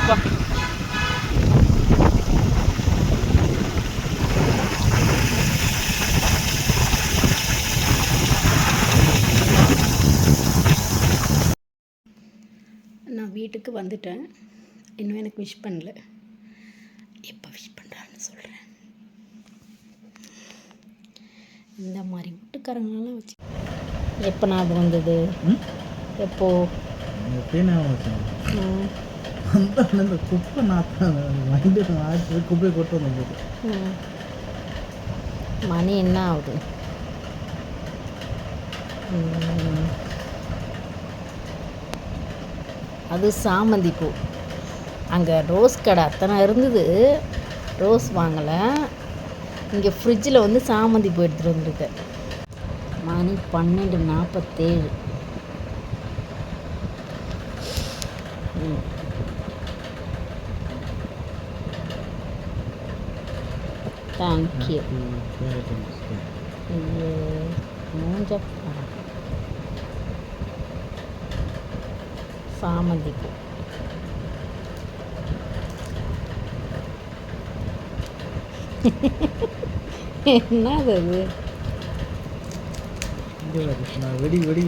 போப்பா. நான் வீட்டுக்கு வந்துட்டேன். இன்னும் எனக்கு விஷ் பண்ணல. எப்போ விஷ் பண்ணுறான்னு சொல்கிறேன். இந்த மாதிரி வீட்டுக்காரங்களெலாம் வச்சு எப்போ ஞாபகம் வந்தது? எப்போ அந்த குப்பை நாற்றம் வண்டி ஆச்சு, குப்பையை கொண்டு வந்தது. மணி என்ன ஆகுது? அது சாமந்தி பூ. அங்கே ரோஸ் கடை அத்தனை இருந்தது, ரோஸ் வாங்கலை. இங்கே ஃப்ரிட்ஜில் வந்து சாமந்தி பூ எடுத்துகிட்டு வந்துருக்கேன். மணி 12:47. தேங்க்யூ. இது மூஞ்ச சாமந்தி பூ. என்னது அது? வெடி வெடி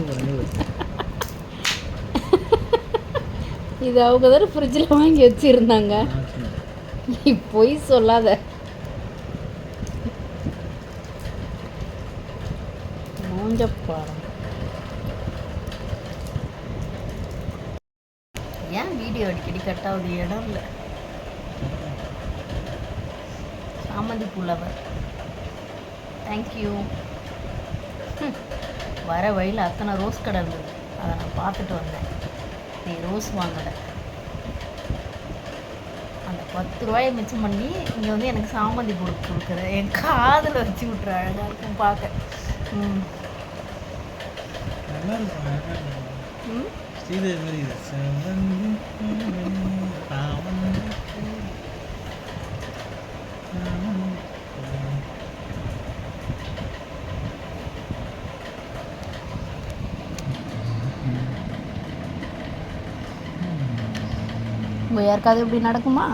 இது அவங்க தானே ஃப்ரிட்ஜில் வாங்கி வச்சுருந்தாங்க. நீ பொய் சொல்லாத. மூஞ்சப்பாடம். ஏன் வீடியோ அடிக்கடி கட் ஆகுது? இடம் இல்லை. சாமந்தி பூலவர். தேங்க்யூ. வர வழியில் அத்தனை ரோஸ் கடை இருந்தது, அதை நான் பார்த்துட்டு வந்தேன். நீ ரோஸ் வாங்கலை. அந்த 10 ரூபாயை மிச்சம் பண்ணி இங்கே வந்து எனக்கு சாமந்தி பூ கொடுக்குற. என் காதில் வச்சு விட்ற. அழகாக இருக்கும் பார்க்க. யாருக்காவது இப்படி நடக்குமா?